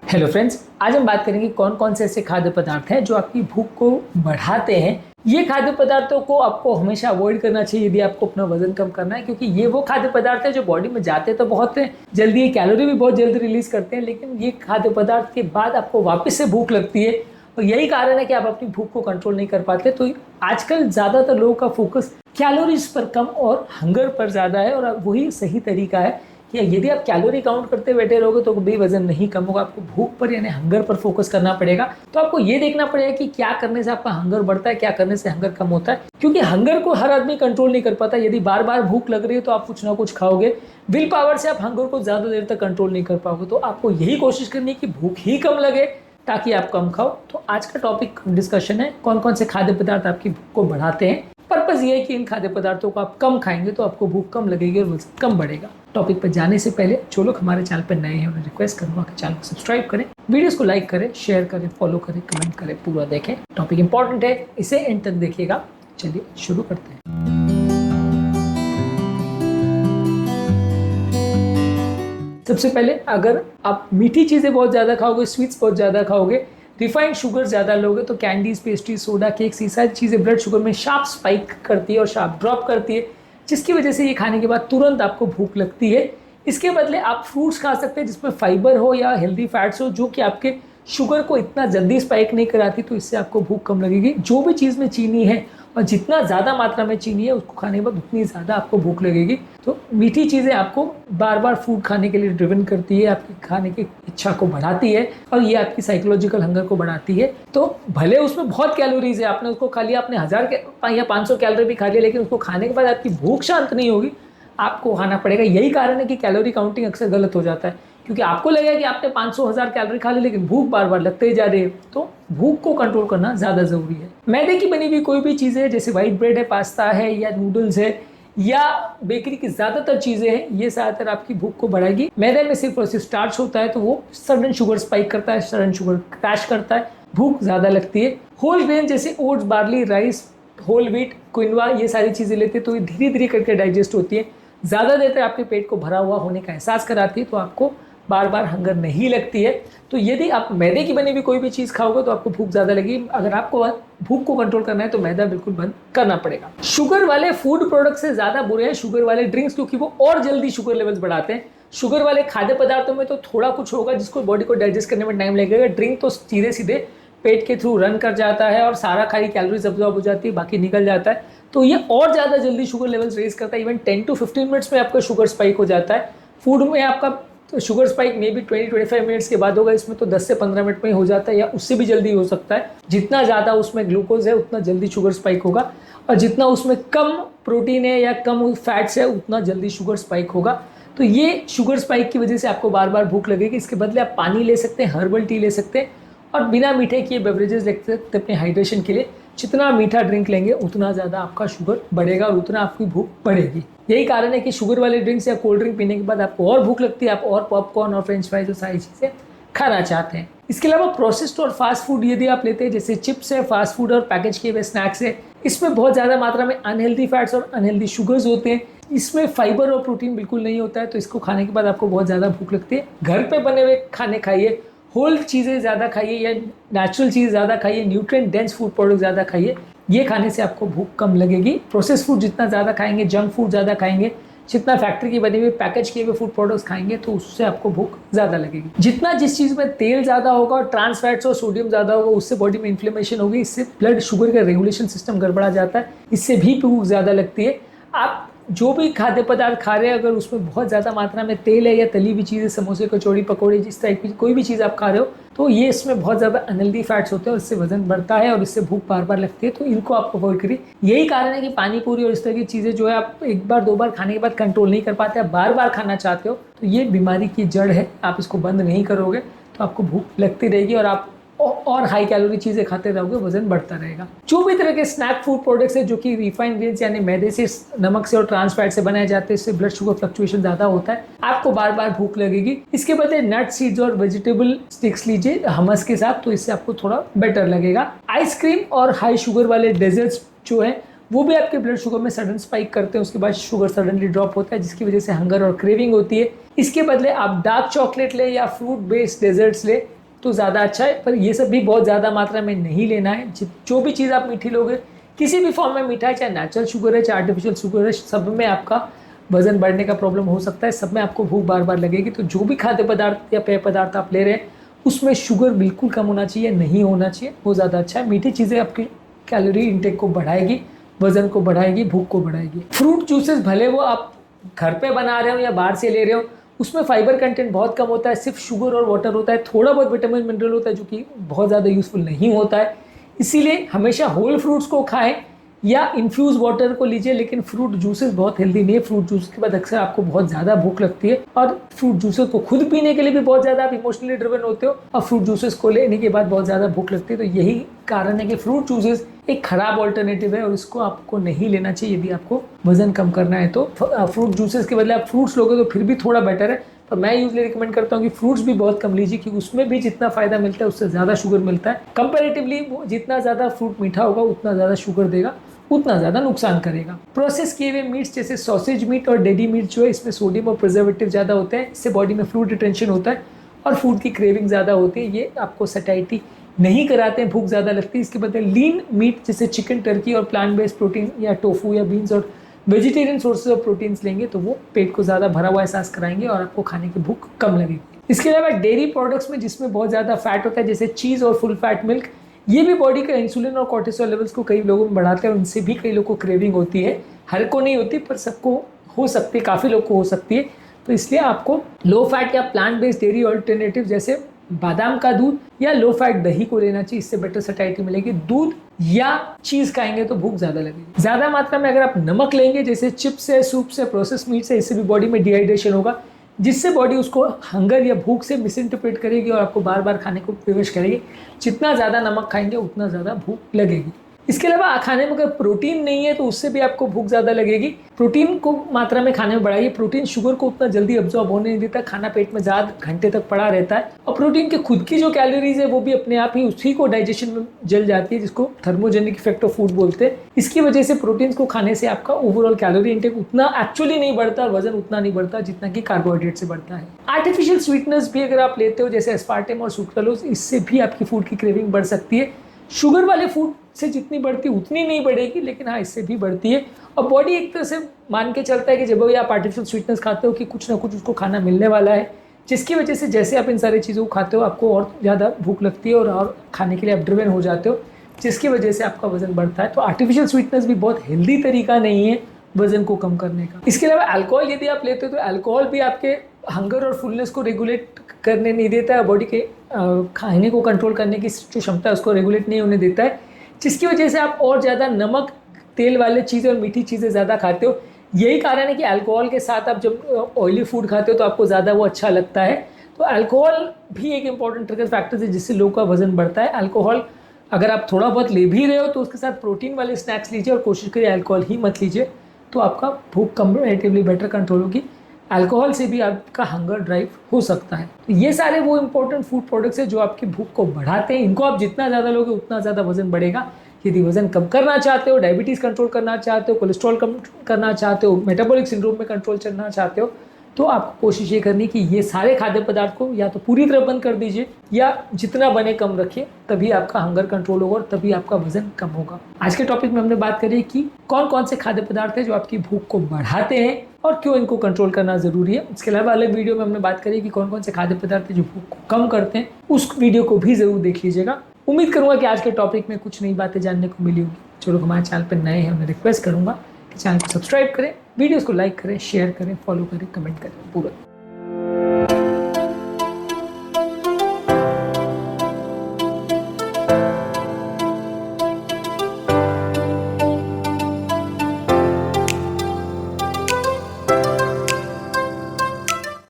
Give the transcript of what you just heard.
Hello friends, आज हम बात करेंगे कौन कौन से ऐसे खाद्य पदार्थ हैं जो आपकी भूख को बढ़ाते हैं। ये खाद्य पदार्थों को आपको हमेशा अवॉइड करना चाहिए यदि आपको अपना वजन कम करना है, क्योंकि ये वो खाद्य पदार्थ है जो बॉडी में जाते तो बहुत हैं जल्दी, ये कैलोरी भी बहुत जल्दी रिलीज करते हैं, लेकिन ये खाद्य पदार्थ के बाद आपको वापस से भूख लगती है और यही कारण है कि आप अपनी भूख को कंट्रोल नहीं कर पाते। तो आजकल ज़्यादातर लोगों का फोकस कैलोरीज पर कम और हंगर पर ज़्यादा है, और वही सही तरीका है कि यदि आप कैलोरी काउंट करते बैठे रहोगे तो कभी वजन नहीं कम होगा। आपको भूख पर यानी हंगर पर फोकस करना पड़ेगा। तो आपको ये देखना पड़ेगा कि क्या करने से आपका हंगर बढ़ता है, क्या करने से हंगर कम होता है, क्योंकि हंगर को हर आदमी कंट्रोल नहीं कर पाता। यदि बार बार भूख लग रही है तो आप कुछ ना कुछ खाओगे, विल पावर से आप हंगर को ज्यादा देर तक कंट्रोल नहीं कर पाओगे। तो आपको यही कोशिश करनी है कि भूख ही कम लगे ताकि आप कम खाओ। तो आज का टॉपिक डिस्कशन है कौन कौन से खाद्य पदार्थ आपकी भूख को बढ़ाते हैं। पर्पस ये है कि इन खाद्य पदार्थों को आप कम खाएंगे तो आपको भूख कम लगेगी और वजन कम बढ़ेगा। टॉपिक पर जाने से पहले जो लोग हमारे चैनल पर नए हैं उन्हें रिक्वेस्ट करूंगा कि चैनल को सब्सक्राइब करें, वीडियोस को लाइक करें, शेयर करें, फॉलो करें, कमेंट करें, पूरा देखें। टॉपिक इंपॉर्टेंट है, इसे एंड तक देखिएगा। चलिए शुरू करते हैं। सबसे पहले, अगर आप मीठी चीज़ें बहुत ज़्यादा खाओगे, स्वीट्स बहुत ज़्यादा खाओगे, रिफाइंड शुगर ज़्यादा लोगे तो कैंडीज, पेस्ट्रीज, सोडा, केक्स, ये सारी चीज़ें ब्लड शुगर में शार्प स्पाइक करती है और शार्प ड्रॉप करती है, जिसकी वजह से ये खाने के बाद तुरंत आपको भूख लगती है। इसके बदले आप फ्रूट्स खा सकते हैं जिसमें फाइबर हो या हेल्दी फैट्स हो, जो कि आपके शुगर को इतना जल्दी स्पाइक नहीं कराती, तो इससे आपको भूख कम लगेगी। जो भी चीज़ में चीनी है और जितना ज़्यादा मात्रा में चीनी है उसको खाने के बाद उतनी ज़्यादा आपको भूख लगेगी। तो मीठी चीज़ें आपको बार बार फूड खाने के लिए ड्रिवन करती है, आपकी खाने की इच्छा को बढ़ाती है और ये आपकी साइकोलॉजिकल हंगर को बढ़ाती है। तो भले उसमें बहुत कैलोरीज है, आपने उसको खा लिया, आपने 1000 या 500 कैलोरी भी खा लिया, लेकिन उसको खाने के बाद आपकी भूख शांत नहीं होगी, आपको खाना पड़ेगा। यही कारण है कि कैलोरी काउंटिंग अक्सर गलत हो जाता है, क्योंकि आपको लगेगा कि आपने 500-1000 कैलोरी खा ली, लेकिन भूख बार बार लगते ही जा रही है। तो भूख को कंट्रोल करना ज़्यादा ज़रूरी है। मैदे की बनी हुई कोई भी चीज़ें जैसे वाइट ब्रेड है, पास्ता है या नूडल्स है या बेकरी की ज़्यादातर चीज़ें हैं, ये ज़्यादातर आपकी भूख को बढ़ाएगी। मैदे में सिर्फ और सिर्फ स्टार्च होता है, तो वो सडन शुगर स्पाइक करता है, सडन शुगर क्रैश करता है, भूख ज़्यादा लगती है। होल ग्रेन जैसे oats, barley, rice, whole wheat, quinoa, ये सारी चीज़ें लेते हैं तो ये धीरे धीरे करके डाइजेस्ट होती है, ज़्यादा देर तक आपके पेट को भरा हुआ होने का एहसास कराती है, तो आपको बार बार हंगर नहीं लगती है। तो यदि आप मैदे की बनी हुई कोई भी चीज़ खाओगे तो आपको भूख ज़्यादा लगेगी। अगर आपको भूख को कंट्रोल करना है तो मैदा बिल्कुल बंद करना पड़ेगा। शुगर वाले फूड प्रोडक्ट से ज़्यादा बुरे हैं शुगर वाले ड्रिंक्स, क्योंकि वो और जल्दी शुगर लेवल्स बढ़ाते हैं। शुगर वाले खाद्य पदार्थों में तो थोड़ा कुछ होगा जिसको बॉडी को डाइजेस्ट करने में टाइम लगेगा। ड्रिंक तो सीधे सीधे पेट के थ्रू रन कर जाता है और सारा खाली कैलोरीज अब्जॉर्ब हो जाती है, बाकी निकल जाता है। तो ये और ज़्यादा जल्दी शुगर लेवल्स रेज करता है। इवन 10 to 15 मिनट्स में आपका शुगर स्पाइक हो जाता है। फूड में आपका तो sugar spike may be 20-25 minutes के बाद होगा, इसमें तो 10 से 15 मिनट में ही हो जाता है या उससे भी जल्दी हो सकता है। जितना ज़्यादा उसमें ग्लूकोज है उतना जल्दी शुगर स्पाइक होगा, और जितना उसमें कम प्रोटीन है या कम फैट्स है उतना जल्दी शुगर स्पाइक होगा। तो ये शुगर स्पाइक की वजह से आपको बार बार भूख लगेगी। इसके बदले आप पानी ले सकते हैं, हर्बल टी ले सकते हैं और बिना मीठे किए बेवरेजेस ले सकते हैं अपने हाइड्रेशन के लिए। जितना मीठा ड्रिंक लेंगे उतना ज़्यादा आपका शुगर बढ़ेगा और उतना आपकी भूख बढ़ेगी। यही कारण है कि शुगर वाले ड्रिंक्स या कोल्ड ड्रिंक पीने के बाद आपको और भूख लगती है, आप और पॉपकॉर्न और फ्रेंच फ्राइज और सारी चीज़ें खाना चाहते हैं। इसके अलावा प्रोसेस्ड और फास्ट फूड यदि आप लेते हैं, जैसे चिप्स है, फास्ट फूड और पैकेज किए हुए स्नैक्स है, इसमें बहुत ज़्यादा मात्रा में अनहेल्दी फैट्स और अनहेल्दी शुगर्स होते हैं। इसमें फाइबर और प्रोटीन बिल्कुल नहीं होता है, तो इसको खाने के बाद आपको बहुत ज़्यादा भूख लगती है। घर पे बने हुए खाने खाइए, होल चीज़ें ज़्यादा खाइए या नेचुरल चीज़ ज़्यादा खाइए, न्यूट्रिएंट डेंस फूड प्रोडक्ट ज़्यादा खाइए, ये खाने से आपको भूख कम लगेगी। प्रोसेस फूड जितना ज़्यादा खाएंगे, जंक फूड ज़्यादा खाएंगे, जितना फैक्ट्री की बनी हुई पैकेज किए हुए फूड प्रोडक्ट्स खाएंगे, तो उससे आपको भूख ज़्यादा लगेगी। जितना जिस चीज़ में तेल ज़्यादा होगा और ट्रांस फैट्स और सोडियम ज़्यादा होगा, उससे बॉडी में इन्फ्लेमेशन होगी, इससे ब्लड शुगर का रेगुलेशन सिस्टम गड़बड़ा जाता है, इससे भी भूख ज़्यादा लगती है। आप जो भी खाद्य पदार्थ खा रहे हैं, अगर उसमें बहुत ज़्यादा मात्रा में तेल है या तली हुई चीज़ें, समोसे, कचौड़ी, पकौड़े, जिस टाइप की कोई भी चीज़ आप खा रहे हो, तो ये इसमें बहुत ज़्यादा अनहेल्दी फैट्स होते हैं और इससे वजन बढ़ता है और इससे भूख बार बार लगती है। तो इनको आप अवॉइड करिए। यही कारण है कि पानी पूरी और इस तरह की चीज़ें जो है आप एक बार दो बार खाने के बाद कंट्रोल नहीं कर पाते, आप बार बार खाना चाहते हो, तो ये बीमारी की जड़ है। आप इसको बंद नहीं करोगे तो आपको भूख लगती रहेगी और आप और हाई कैलोरी चीज़ें खाते रहोगे, वजन बढ़ता रहेगा। जो भी तरह के स्नैक फूड प्रोडक्ट्स है जो कि रिफाइंड ग्रेन्स यानी मैदे से, नमक से और ट्रांस फैट से बनाए जाते हैं, इससे ब्लड शुगर फ्लक्चुएशन ज़्यादा होता है, आपको बार बार भूख लगेगी। इसके बदले नट सीड्स और वेजिटेबल स्टिक्स लीजिए हमस के साथ, तो इससे आपको थोड़ा बेटर लगेगा। आइसक्रीम और हाई शुगर वाले डेजर्ट्स जो है वो भी आपके ब्लड शुगर में सडन स्पाइक करते हैं, उसके बाद शुगर सडनली ड्रॉप होता है, जिसकी वजह से हंगर और क्रेविंग होती है। इसके बदले आप डार्क चॉकलेट ले या फ्रूट बेस्ड डेजर्ट्स ले, तो ज़्यादा अच्छा है। पर ये सब भी बहुत ज़्यादा मात्रा में नहीं लेना है। जो भी चीज़ आप मीठी लोगे, किसी भी फॉर्म में मीठा है, चाहे नेचुरल शुगर है चाहे आर्टिफिशियल शुगर है, सब में आपका वजन बढ़ने का प्रॉब्लम हो सकता है, सब में आपको भूख बार बार लगेगी। तो जो भी खाद्य पदार्थ या पेय पदार्थ आप ले रहे हैं उसमें शुगर बिल्कुल कम होना चाहिए, नहीं होना चाहिए, वो ज़्यादा अच्छा है। मीठी चीज़ें आपकी कैलोरी इंटेक को बढ़ाएगी, वजन को बढ़ाएगी, भूख को बढ़ाएगी। फ्रूट जूसेस भले वो आप घर पे बना रहे हो या बाहर से ले रहे हो, उसमें फाइबर कंटेंट बहुत कम होता है, सिर्फ शुगर और वाटर होता है, थोड़ा बहुत विटामिन मिनरल होता है जो कि बहुत ज़्यादा यूज़फुल नहीं होता है। इसीलिए हमेशा होल फ्रूट्स को खाएं या इन्फ्यूज वाटर को लीजिए, लेकिन फ्रूट जूसेस बहुत हेल्दी नहीं है। फ्रूट जूस के बाद अक्सर आपको बहुत ज़्यादा भूख लगती है और फ्रूट जूसेस को खुद पीने के लिए भी बहुत ज़्यादा आप इमोशनली ड्रिवन होते हो और फ्रूट जूसेस को लेने के बाद बहुत ज़्यादा भूख लगती है। तो यही कारण है कि फ्रूट जूसेस एक खराब ऑल्टरनेटिव है और इसको आपको नहीं लेना चाहिए यदि आपको वजन कम करना है। तो फ्रूट जूसेस के बदले आप फ्रूट्स लोगे तो फिर भी थोड़ा बेटर है, पर मैं यूजली रिकमेंड करता हूँ कि फ्रूट्स भी बहुत कम लीजिए, क्योंकि उसमें भी जितना फायदा मिलता है उससे ज़्यादा शुगर मिलता है। कंपैरेटिवली जितना ज़्यादा फ्रूट मीठा होगा उतना ज़्यादा शुगर देगा, उतना ज़्यादा नुकसान करेगा। प्रोसेस किए हुए मीट्स जैसे सॉसेज मीट और डेयरी मीट जो है, इसमें सोडियम और प्रिजर्वेटिव ज़्यादा होते हैं, इससे बॉडी में फ्लूइड रिटेंशन होता है और फूड की क्रेविंग ज़्यादा होती है। ये आपको सैटिस्फाई नहीं कराते हैं, भूख ज़्यादा लगती है। इसके बदले लीन मीट जैसे चिकन, टर्की और प्लांट बेस्ड प्रोटीन या टोफू या बीन्स और वेजिटेरियन सोर्सेज ऑफ प्रोटीन्स लेंगे तो वो पेट को ज़्यादा भरा हुआ एहसास कराएंगे और आपको खाने की भूख कम लगेगी। इसके अलावा डेयरी प्रोडक्ट्स में जिसमें बहुत ज़्यादा फैट होता है जैसे चीज़ और फुल फैट मिल्क, ये भी बॉडी का इंसुलिन और कोर्टिसोल लेवल्स को कई लोगों में बढ़ाते हैं और उनसे भी कई लोगों को क्रेविंग होती है। हर को नहीं होती पर सबको हो सकती है, काफ़ी लोग को हो सकती है। तो इसलिए आपको लो फैट या प्लांट बेस्ड डेयरी ऑल्टरनेटिव जैसे बादाम का दूध या लो फैट दही को लेना चाहिए, इससे बेटर सैटिस्फैक्शन मिलेगी। दूध या चीज़ खाएंगे तो भूख ज़्यादा लगेगी। ज़्यादा मात्रा में अगर आप नमक लेंगे जैसे चिप्स से, सूप से, प्रोसेस मीट से, इससे भी बॉडी में डिहाइड्रेशन होगा, जिससे बॉडी उसको हंगर या भूख से मिस इंटरप्रेट करेगी और आपको बार बार खाने को विवश करेगी। जितना ज़्यादा नमक खाएंगे उतना ज़्यादा भूख लगेगी। इसके अलावा खाने में अगर प्रोटीन नहीं है तो उससे भी आपको भूख ज़्यादा लगेगी। प्रोटीन को मात्रा में खाने में बढ़ाइए। प्रोटीन शुगर को उतना जल्दी अब्जॉर्ब होने नहीं देता, खाना पेट में ज़्यादा घंटे तक पड़ा रहता है और प्रोटीन के खुद की जो कैलोरीज है वो भी अपने आप ही उसी को डाइजेशन में जल जाती है, जिसको थर्मोजेनिक इफेक्ट ऑफ फूड बोलते हैं। इसकी वजह से प्रोटीन्स को खाने से आपका ओवरऑल कैलोरी इंटेक उतना एक्चुअली नहीं बढ़ता और वजन उतना नहीं बढ़ता जितना कि कार्बोहाइड्रेट से बढ़ता है। आर्टिफिशियल स्वीटनेस भी अगर आप लेते हो जैसे एस्पार्टेम और सुक्रालोज, इससे भी आपकी फूड की क्रेविंग बढ़ सकती है। शुगर वाले फूड से जितनी बढ़ती उतनी नहीं बढ़ेगी, लेकिन हाँ इससे भी बढ़ती है और बॉडी एक तरह से मान के चलता है कि जब भी आप आर्टिफिशियल स्वीटनेस खाते हो कि कुछ ना कुछ उसको खाना मिलने वाला है, जिसकी वजह से जैसे आप इन सारी चीज़ों को खाते हो आपको और ज़्यादा भूख लगती है और खाने के लिए आप ड्रिवन हो जाते हो, जिसकी वजह से आपका वजन बढ़ता है। तो आर्टिफिशियल स्वीटनेस भी बहुत हेल्दी तरीका नहीं है वजन को कम करने का। इसके अलावा अल्कोहल यदि आप लेते हो तो अल्कोहल भी आपके हंगर और फुलनेस को रेगुलेट करने नहीं देता है, बॉडी के खाने को कंट्रोल करने की जो क्षमता है उसको रेगुलेट नहीं होने देता है, जिसकी वजह से आप और ज़्यादा नमक, तेल वाले चीज़ें और मीठी चीज़ें ज़्यादा खाते हो। यही कारण है कि अल्कोहल के साथ आप जब ऑयली फूड खाते हो तो आपको ज़्यादा वो अच्छा लगता है। तो अल्कोहल भी एक इंपॉर्टेंट ट्रिगर फैक्टर है जिससे लोगों का वजन बढ़ता है। अल्कोहल अगर आप थोड़ा बहुत ले भी रहे हो तो उसके साथ प्रोटीन वाले स्नैक्स लीजिए और कोशिश करिए अल्कोहल ही मत लीजिए, तो आपका भूख कंपैरेटिवली बेटर कंट्रोल होगी। अल्कोहल से भी आपका हंगर ड्राइव हो सकता है। तो ये सारे वो इंपॉर्टेंट फूड प्रोडक्ट्स हैं जो आपकी भूख को बढ़ाते हैं। इनको आप जितना ज़्यादा लोगे उतना ज़्यादा वजन बढ़ेगा। यदि वजन कम करना चाहते हो, डायबिटीज़ कंट्रोल करना चाहते हो, कोलेस्ट्रॉल कम करना चाहते हो, मेटाबॉलिक सिंड्रोम में कंट्रोल करना चाहते हो, तो आपको कोशिश ये करनी कि ये सारे खाद्य पदार्थ को या तो पूरी तरह बंद कर दीजिए या जितना बने कम रखिए, तभी आपका हंगर कंट्रोल होगा और तभी आपका वजन कम होगा। आज के टॉपिक में हमने बात करी कि कौन कौन से खाद्य पदार्थ हैं जो आपकी भूख को बढ़ाते हैं और क्यों इनको कंट्रोल करना जरूरी है। इसके अलावा अलग वीडियो में हमने बात करी कि कौन कौन से खाद्य पदार्थ हैं जो भूख को कम करते हैं, उस वीडियो को भी जरूर देख लीजिएगा। उम्मीद करूंगा कि आज के टॉपिक में कुछ नई बातें जानने को मिली होगी। जो लोग हमारे चैनल पर नए हैं उन्हें रिक्वेस्ट करूंगा कि चैनल को सब्सक्राइब करें, वीडियोस को लाइक करें, शेयर करें, फॉलो करें, कमेंट करें पूरा।